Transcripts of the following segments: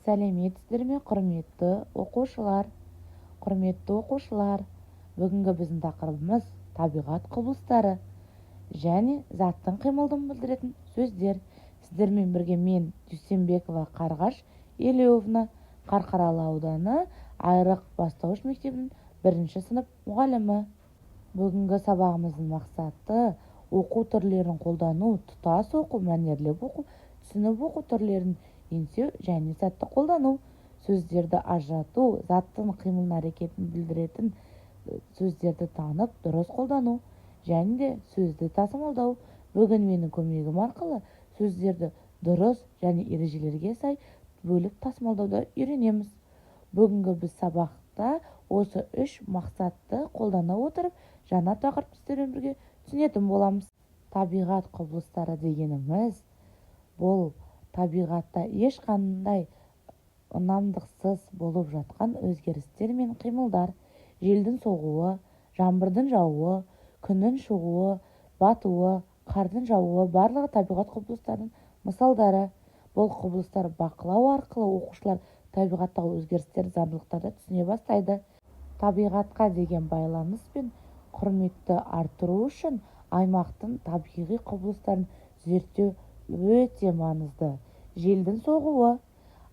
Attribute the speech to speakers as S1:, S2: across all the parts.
S1: Сәлеметсіздер ме, құрметті оқушылар? Құрметті оқушылар, бүгінгі біздің тақырыбымыз табиғат құбылыстары және заттың қимылын білдіретін сөздер. Сіздермен бірге мен Дүйсенбекова Қарғаш Елеуовна, Қарқаралы ауданы Айрық бастауыш мектебінің 1-ші сынып мұғалімі. Бүгінгі сабағымыздың мақсаты оқу түрлерін қолдану, тұтас оқу, мәнерлеп оқу, түсініп оқу түрлерін еңсеу және сәтті қолдану, сөздерді ажырату, заттың қимыл әрекетін білдіретін сөздерді танып, дұрыс қолдану және де сөзді тасымалдау. Бүгін менің көмегім арқылы сөздерді дұрыс және ережелерге сай бөліп тасымалдауды үйренеміз. Бүгінгі біз сабақта осы 3 мақсатты қолдана отырып, жаңа тақырып сіздермен бірге түсінетін боламыз. Табиғат құбылыстары дегеніміз бұл табиғатта ешқандай ұнамдықсыз болып жатқан өзгерістер мен қимылдар. Желдің соғуы, жаңбырдың жаууы, күннің шығуы, батуы, қардың жаууы барлығы табиғат құбылыстарының мысалдары. Бұл құбылыстар бақылау арқылы оқушылар табиғаттағы өзгерістер, заңдылықтарды түсіне бастайды. Табиғатқа деген байланыс пен құрметті арттыру үшін аймақтың табиғи құбылыстарын зерттеу өте маңызды. Желдің соғуы,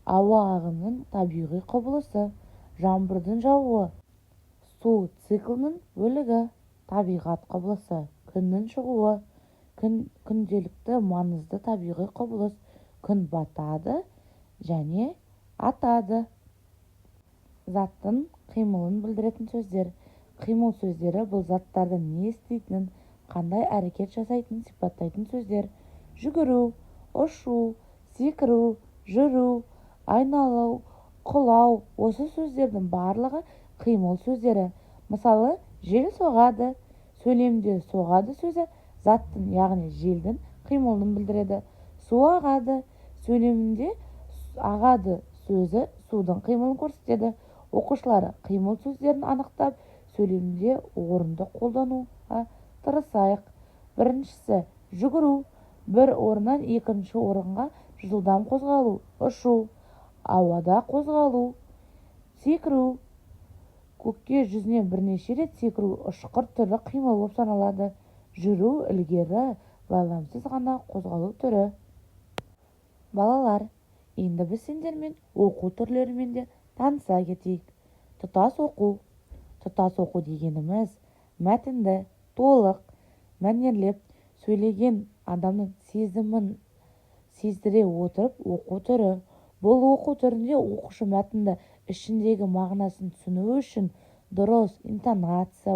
S1: ауа ағынының табиғи құбылысы, жаңбырдың жаууы, су циклінің бөлігі, табиғат құбылысы, күннің шығуы, күнделікті маңызды табиғи құбылыс, күн батады және атады. Заттың қимылын білдіретін сөздер. Қимыл сөздері бұл заттардың не істейтінін, қандай әрекет жасайтынын сипаттайтын сөздер. Жүгіру, ұшу, секіру, жүру, айналу, құлау, осы сөздердің барлығы қимыл сөздері. Мысалы, жел соғады. Сөйлемде соғады сөзі заттың, яғни желдің қимылын білдіреді. Су ағады. Сөйлемінде ағады сөзі судың қимылын көрсетеді. Оқушылар қимыл сөздерін анықтап, сөйлемде орынды қолдануға тырысайық. Біріншісі, жүгіру, бір орыннан екінші орынға жылдам қозғалу. Ұшу, ауада қозғалу. Секіру, көкке жүзіне бірнеше рет секіру ұшқыр түрі қимыл болып саналады. Жүру, ілгері байламсыз ғана қозғалу түрі. Балалар, енді біз сендермен оқу түрлерімен де таныса кетейік. Тұтас оқу. Тұтас оқу дегеніміз мәтінді толық, мәнерлеп сөйлеген адамның сезімін сездіре отырып оқу түрі. Бұл оқу түрінде оқушы мәтінді ішіндегі мағынасын түсіну үшін дұрыс интонация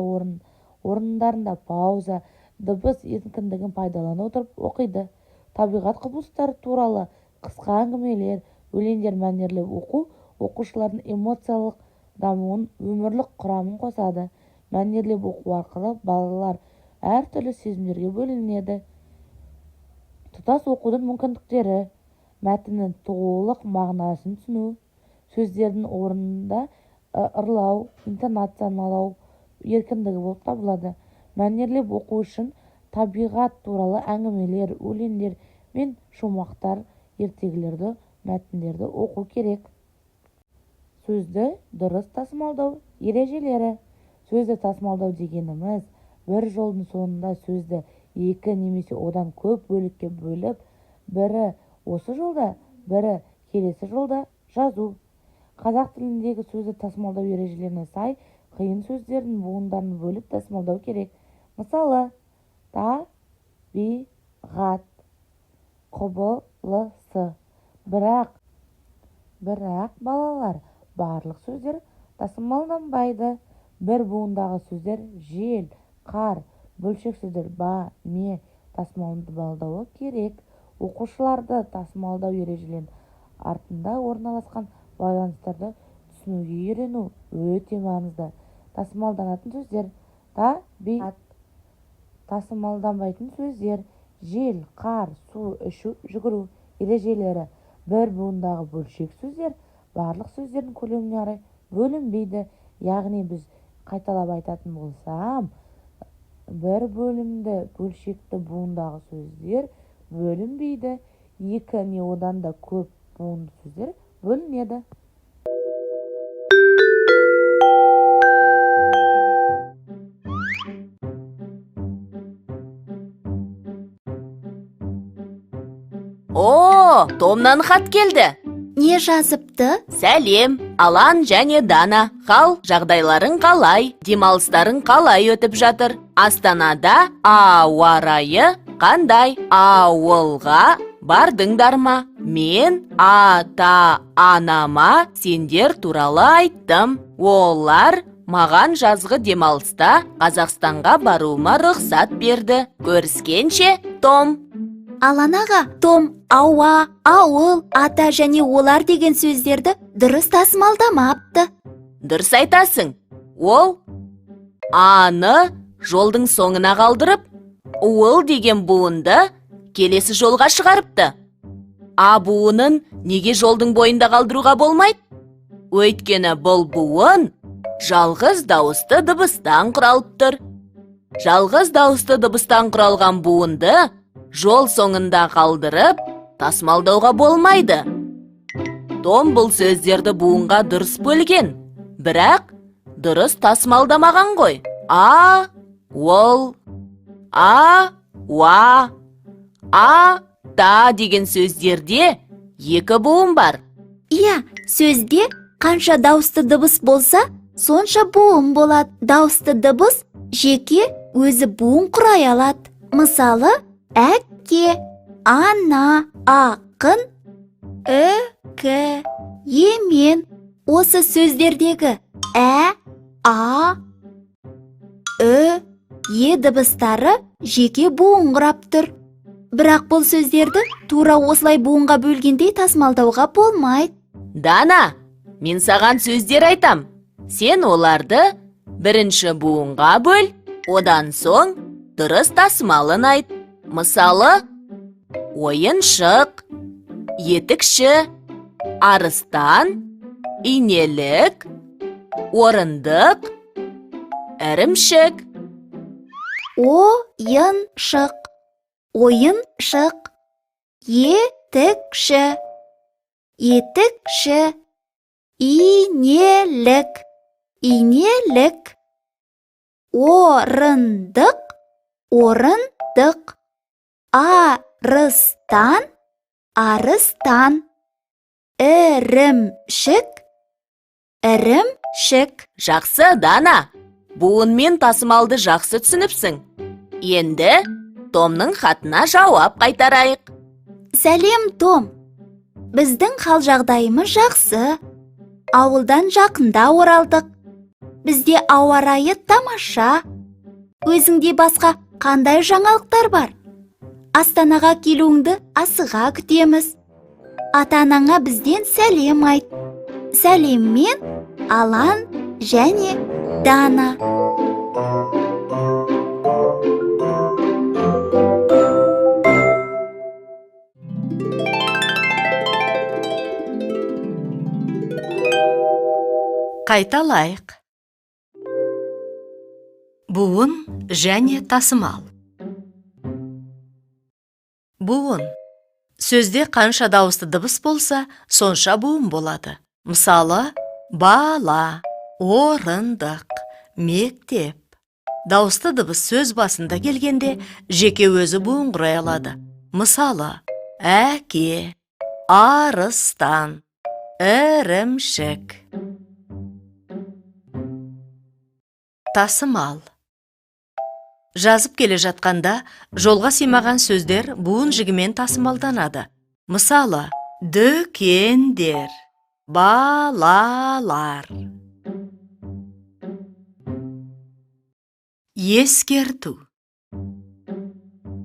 S1: орындарында пауза, дыбыс еркіндігін пайдалана отырып оқиды. Табиғат құбылыстары туралы қысқа әңгімелер, өлеңдер мәнерлеп оқу оқушылардың эмоциялық дамуын, өмірлік құрамын қосады. Мәнерлеп оқу арқылы балалар әртүрлі сезімдерге бөлінеді. Тұтас оқудың мүмкіндіктері: мәтіннің толық мағынасын түсіну, сөздердің орнында ырлау, интонациялау еркіндігі болып табылады. Мәнерлеп оқу үшін табиғат туралы әңгімелер, өлеңдер мен шумақтар, ертегілерді, мәтіндерді оқу керек. Сөзді дұрыс тасымалдау ережелері. Сөзді тасымалдау дегеніміз бір жолдың соңында сөзді екі немесе одан көп бөлікке бөліп, бірі осы жолда, бірі келесі жолда жазу. Қазақ тіліндегі сөзді тасымалдау ережелеріне сай қиын сөздердің буындарын бөліп тасымалдау керек. Мысалы, табиғат құбылысы. Бірақ балалар, барлық сөздер тасымалданбайды. Бір буындағы сөздер жел, қар, бөлшек сөздер ме тасымалдауы керек. Оқушыларды тасымалдау ережелерінің артында орналасқан байланыстарды түсінуге үйрену өте маңызды. Тасымалданатын сөздер: табиғат. Тасымалданбайтын сөздер: жел, қар, су, ұшу, жүгіру. Ережелері: бір буындағы бөлшек сөздер барлық сөздердің көлеміне қарай бөлінбейді. Яғни біз қайталап айтатын болсам, бір бөлімді бөлшекті буындағы сөздер бөлінбейді. Екі не одан да көп буынды сөздер бөлінеді.
S2: Томнан хат келді.
S3: Не жазыпты?
S2: Сәлем, Алан және Дана. Қал, жағдайларың қалай? Демалыстарың қалай өтіп жатыр? Астанада ауа райы қандай? Ауылға бардыңдар ма? Мен ата-анама сендер туралы айттым. Олар маған жазғы демалыста Қазақстанға баруыма рұқсат берді. Көріскенше, Том.
S3: Алан аға, Том ауа, ауыл, ата және олар деген сөздерді дұрыс тасымалдамапты.
S2: Дұрыс айтасың. Ол аны жолдың соңына қалдырып, уыл деген буынды келесі жолға шығарыпты. А буынын неге жолдың бойында қалдыруға болмайды? Өйткені бұл буын жалғыз дауысты дыбыстан құралып тұр. Жалғыз дауысты дыбыстан құралған буынды жол соңында қалдырып, тасымалдауға болмайды. Том бұл сөздерді буынға дұрыс бөлген, бірақ дұрыс тасымалдамаған ғой. Ол, уа, та деген сөздерде екі буын бар.
S3: Иә, сөзде қанша дауысты дыбыс болса, сонша буын болады. Дауысты дыбыс жеке өзі буын құрай алады. Мысалы, әкке, ана, ақын, емен. Осы сөздердегі дыбыстары жеке буын құрап тұр. Бірақ бұл сөздерді тура осылай буынға бөлгендей тасымалдауға болмайды.
S2: Дана, мен саған сөздер айтам. Сен оларды бірінші буынға бөл, одан соң дұрыс тасымалын айт. Мысалы, ойыншық, етікші, арыстан, инелік, орындық, ірімшік.
S3: Ойыншық, ойыншық, етікші, етікші, инелік, инелік, орындық, орындық, арыстан, арыстан, ірімшік, ірімшік.
S2: Жақсы, Дана. Буынмен тасымалды жақсы түсініпсің. Енді Томның хатына жауап қайтарайық.
S3: Сәлем, Том. Біздің хал жағдайымыз жақсы. Ауылдан жақында оралдық. Бізде ауа райы тамаша. Өзіңде басқа қандай жаңалықтар бар? Астанаға келуіңді асыға күтеміз. Ата-анаңа бізден сәлем айт. Сәлеммен Алан және Дана.
S4: Қайталайық. Буын және тасымал. Буын. Сөзде қанша дауысты дыбыс болса, сонша буын болады. Мысалы, бала, орындық, мектеп. Дауысты дыбыс сөз басында келгенде жеке өзі буын құрай алады. Мысалы, әке, арыстан, ірімшік. Тасымал. Жазып келе жатқанда жолға сыймаған сөздер буын жігімен тасымалданады. Мысалы, дүкендер, балалар. Ескерту.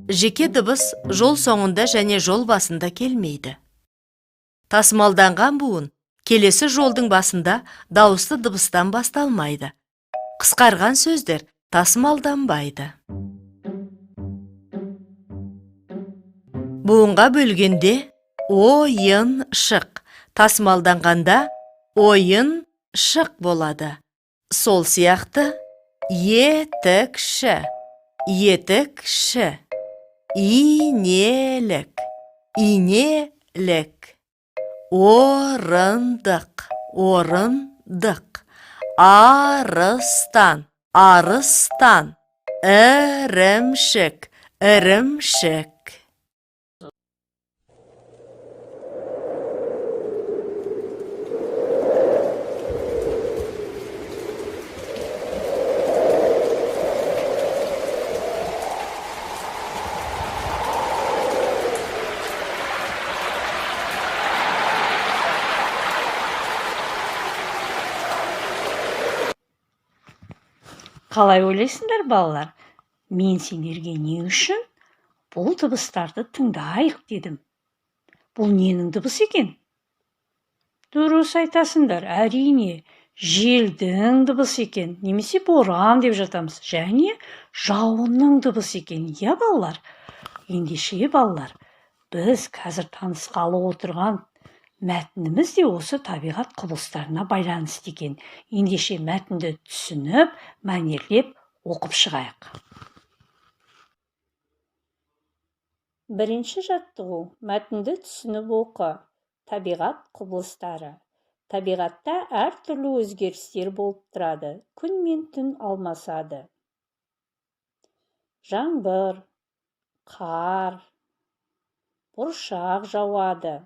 S4: Жеке дыбыс жол соңында және жол басында келмейді. Тасымалданған буын келесі жолдың басында дауысты дыбыстан басталмайды. Қысқарған сөздер тасымалданбайды. Буынға бөлгенде ойыншық, тасымалданғанда ойыншық болады. Сол сияқты етікші, етікші, инелік, инелік, орындық, орындық. Арыстан, арыстан. Ірімшік, ірімшік.
S5: Қалай ойлайсыңдар, балалар? Мен сендерге не үшін бұл дыбыстарды тыңдайық дедім. Бұл ненің дыбысы екен? Дұрыс айтасыңдар, әрине, желдің дыбысы екен, немесе боран деп жатамыз, және жауынның дыбысы екен. Иә, балалар? Ендеше, балалар, біз қазір танысқалы отырған мәтініміз де осы табиғат құбылыстарына байланысты екен. Ендеше мәтінді түсініп, мәнерлеп оқып шығайық. Бірінші жаттығу: мәтінді түсініп оқы. Табиғат құбылыстары. Табиғатта әртүрлі өзгерістер болып тұрады. Күн мен түн алмасады. Жаңбыр, қар, бұршақ жауады.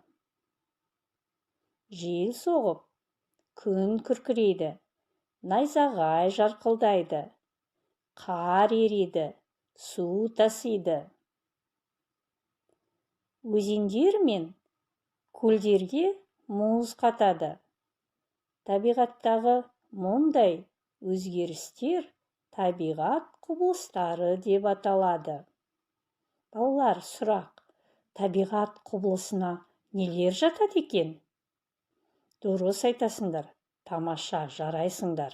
S5: Жел соғып, күн күркірейді, найзағай жарқылдайды, қар ериді, су тасиды. Өзендер мен көлдерге мұз қатады. Табиғаттағы мұндай өзгерістер табиғат құбылыстары деп аталады. Балалар, сұрақ: табиғат құбылысына нелер жатады екен? Дұрыс айтасыңдар, тамаша, жарайсыңдар.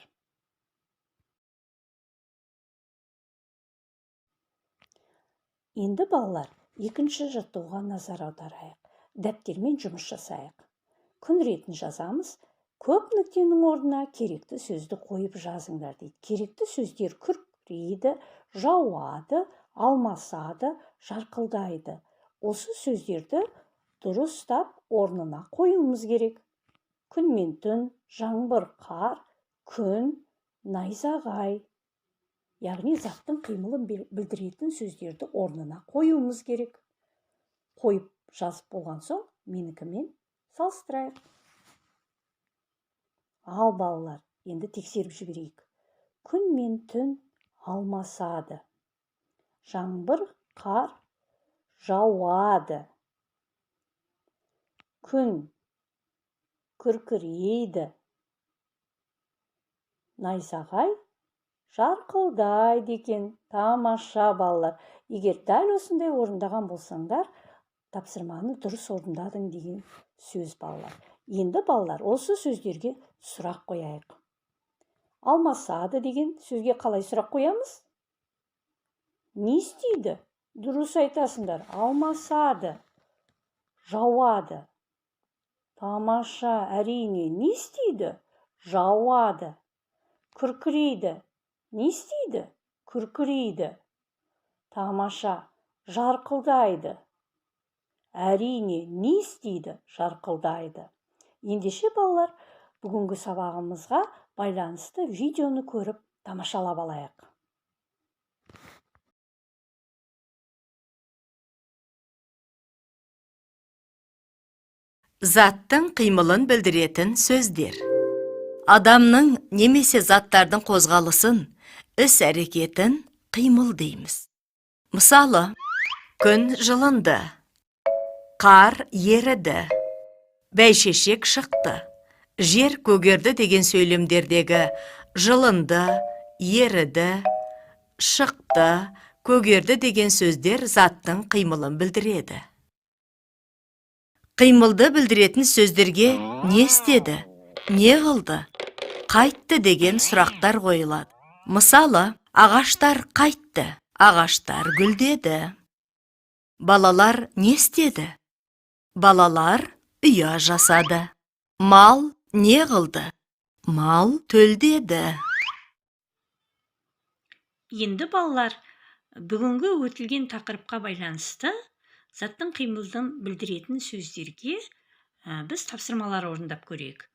S5: Енді балалар, екінші жаттығуға назар аударайық. Дәптермен жұмыс жасайық. Күн ретін жазамыз. Көп нүктенің орнына керекті сөзді қойып жазыңдар дейді. Керекті сөздер күркірейді, жауады, алмасады, жарқылдайды. Осы сөздерді дұрыстап орнына қоюымыз керек. Күн мен түн, жаңбыр, қар, күн, найзағай. Яғни заттың қимылын білдіретін сөздерді орнына қоюымыз керек. Қойып жазып болған соң, менікімен салыстырайық. Ал балалар, енді тексеріп жіберейік. Күн мен түн алмасады. Жаңбыр, қар жауады. Күн күркірейді. Найзағай жарқылдайды екен. Тамаша, балалар. Егер дәл осындай орындаған болсаңдар, тапсырманы дұрыс орындадың деген сөз, балалар. Енді балалар, осы сөздерге сұрақ қояйық. Алмасады деген сөзге қалай сұрақ қоямыз? Не істейді? Дұрыс айтасыңдар, алмасады, жауады. Тамаша, әрине, не істейді? Жауады. Күркірейді. Не істейді? Күркірейді. Тамаша, жарқылдайды. Әрине, не істейді? Жарқылдайды. Ендеше, балалар, бүгінгі сабағымызға байланысты видеоны көріп тамашалап алайық.
S4: Заттың қимылын білдіретін сөздер. Адамның немесе заттардың қозғалысын, іс-әрекетін қимыл дейміз. Мысалы, күн жылынды, қар еріді, бәйшешек шықты, жер көгерді деген сөйлемдердегі жылынды, еріді, шықты, көгерді деген сөздер заттың қимылын білдіреді. Қимылды білдіретін сөздерге не істеді, не қылды, қайтты деген сұрақтар қойылады. Мысалы, ағаштар қайтты, ағаштар гүлдеді. Балалар не істеді? Балалар ұя жасады. Мал не қылды? Мал төлдеді.
S5: Енді балалар, бүгінгі өтілген тақырыпқа байланысты заттың қимылын білдіретін сөздерге Біз тапсырмалар орындап көрейік.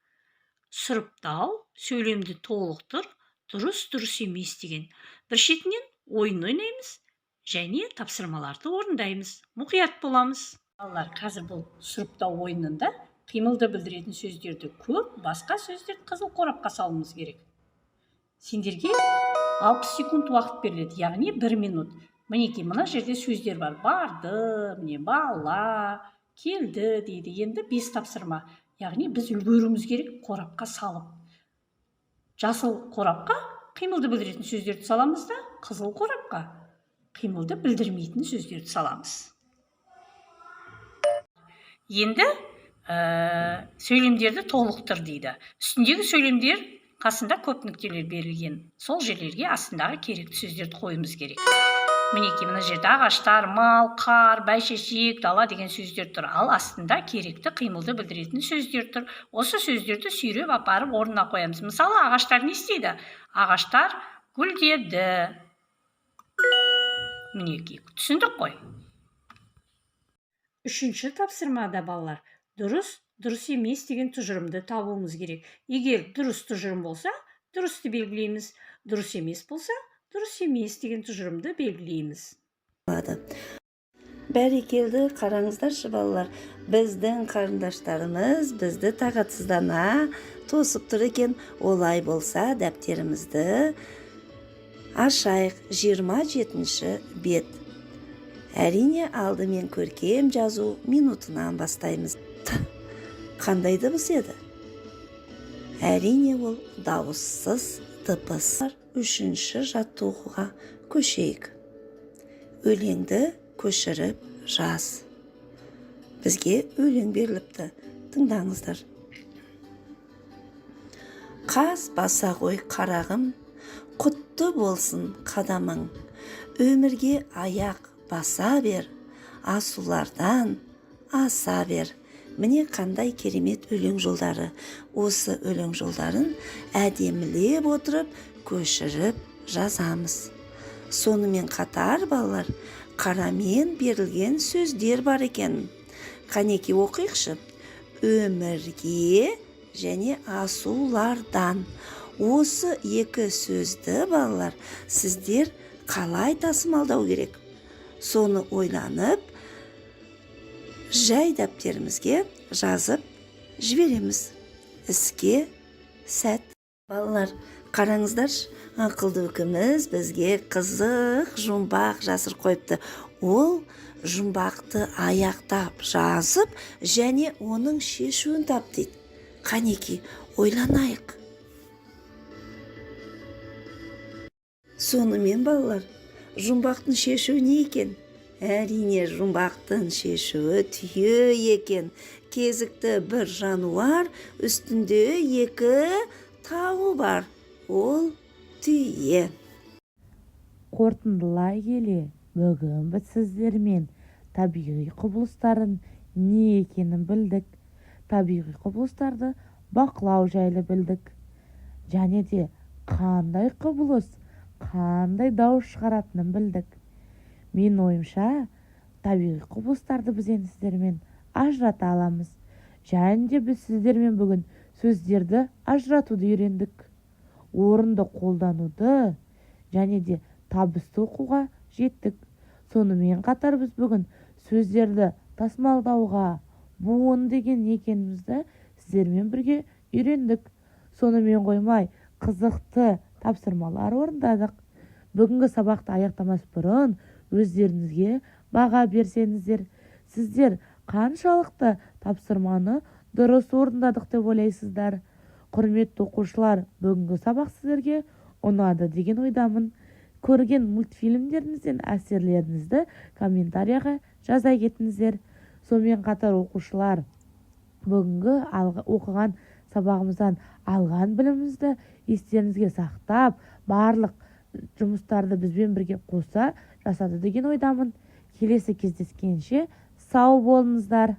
S5: Сұрыптау, сөйлемді толықтыр, дұрыс емес деген. Бір шетінен ойын ойнаймыз және тапсырмаларды орындаймыз. Мұқият боламыз. Балалар, қазір бұл сұрыптау ойынында қимылды білдіретін сөздерді көп, басқа сөздерді қызыл қорапқа салуымыз керек. Сендерге 60 секунд уақыт беріледі, яғни 1 минут. Мінекей, мына жерде сөздер бар. Барды, міне бала, келді дейді. Енді 5 тапсырма. Яғни біз үлгеруіміз керек қорапқа салып. Жасыл қорапқа қимылды білдіретін сөздерді саламыз да, қызыл қорапқа қимылды білдірмейтін сөздерді саламыз. Енді сөйлемдерді толықтыр дейді. Үстіндегі сөйлемдер қасында көп нүктелер берілген. Сол жерлерге астындағы керекті сөздерді қойымыз керек. Мінекей, мына жерде ағаштар, мал, қар, бәйшешек, дала деген сөздер тұр. Ал астында керекті қимылды білдіретін сөздер тұр. Осы сөздерді сүйреп апарып орнына қоямыз. Мысалы, ағаштар не істейді? Ағаштар гүлдеді. Мінекей, түсіндік қой. Үшінші тапсырмада балалар, дұрыс емес деген тұжырымды табуымыз керек. Егер дұрыс тұжырым болса, дұрысты белгілейміз. Дұрыс емес болса, дұрыс емес деген тұжырымды белгілейміз.
S6: Бәрекелді, қараңыздаршы балалар, біздің қарындаштарымыз бізді тағатсыздана тосып тұр екен. Олай болса, дәптерімізді ашайық. 27-ші бет. Әрине, алдымен көркем жазу минутынан бастаймыз. Қандай дыбыс еді? Әрине, ол дауыссыз дыбыс. Үшінші жаттығуға көшейік. Өлеңді көшіріп жаз. Бізге өлең беріліпті. Тыңдаңыздар. Қаз баса ғой қарағым, құтты болсын қадамың. Өмірге аяқ баса бер, асулардан аса бер. Міне қандай керемет өлең жолдары. Осы өлең жолдарын әдемілеп отырып, көшіріп жазамыз. Сонымен қатар, балалар, қарамен берілген сөздер бар екен. Қанеки оқиықшы. Өмірге және асулардан. Осы екі сөзді, балалар, сіздер қалай тасымалдау керек? Соны ойланып, жай дәптерімізге жазып жібереміз. Іске сәт. Балалар, қараңыздар, ақылды үкіміз бізге қызық жұмбақ жасыр қойыпты. Ол жұмбақты аяқтап жазып, және оның шешуін тап дейді. Қанеки, ойланайық. Сонымен, балалар, жұмбақтың шешуі не екен? Әрине, жұмбақтың шешуі түйе екен. Кезікті бір жануар, үстінде екі тауы бар. Ол түйе.
S1: Қорытындылай келе, бүгін біз сіздермен табиғи құбылыстардың не екенін білдік. Табиғи құбылыстарды бақылау жайлы білдік. Және де қандай құбылыс, қандай дауыс шығаратынын білдік. Мен ойымша, табиғи құбылыстарды біз енді сіздермен ажырата аламыз. Және де біз сіздермен бүгін сөздерді ажыратуды үйрендік. Орынды қолдануды және де табысты оқуға жеттік. Сонымен қатар біз бүгін сөздерді тасымалдауға, буын деген екенімізді сіздермен бірге үйрендік. Сонымен қоймай, қызықты тапсырмалар орындадық. Бүгінгі сабақты аяқтамас бұрын өздеріңізге баға берсеңіздер, сіздер қаншалықты тапсырманы дұрыс орындадық деп ойлайсыздар? Құрметті оқушылар, бүгінгі сабақ сіздерге ұнады деген ойдамын. Көрген мультфильмдеріңізден әсерлеріңізді комментарияға жаза кетіңіздер. Сонымен қатар оқушылар, бүгінгі оқыған сабағымыздан алған білімімізді естеріңізге сақтап, барлық жұмыстарды бізбен бірге қоса жасады деген ойдамын. Келесі кездескенше сау болыңыздар.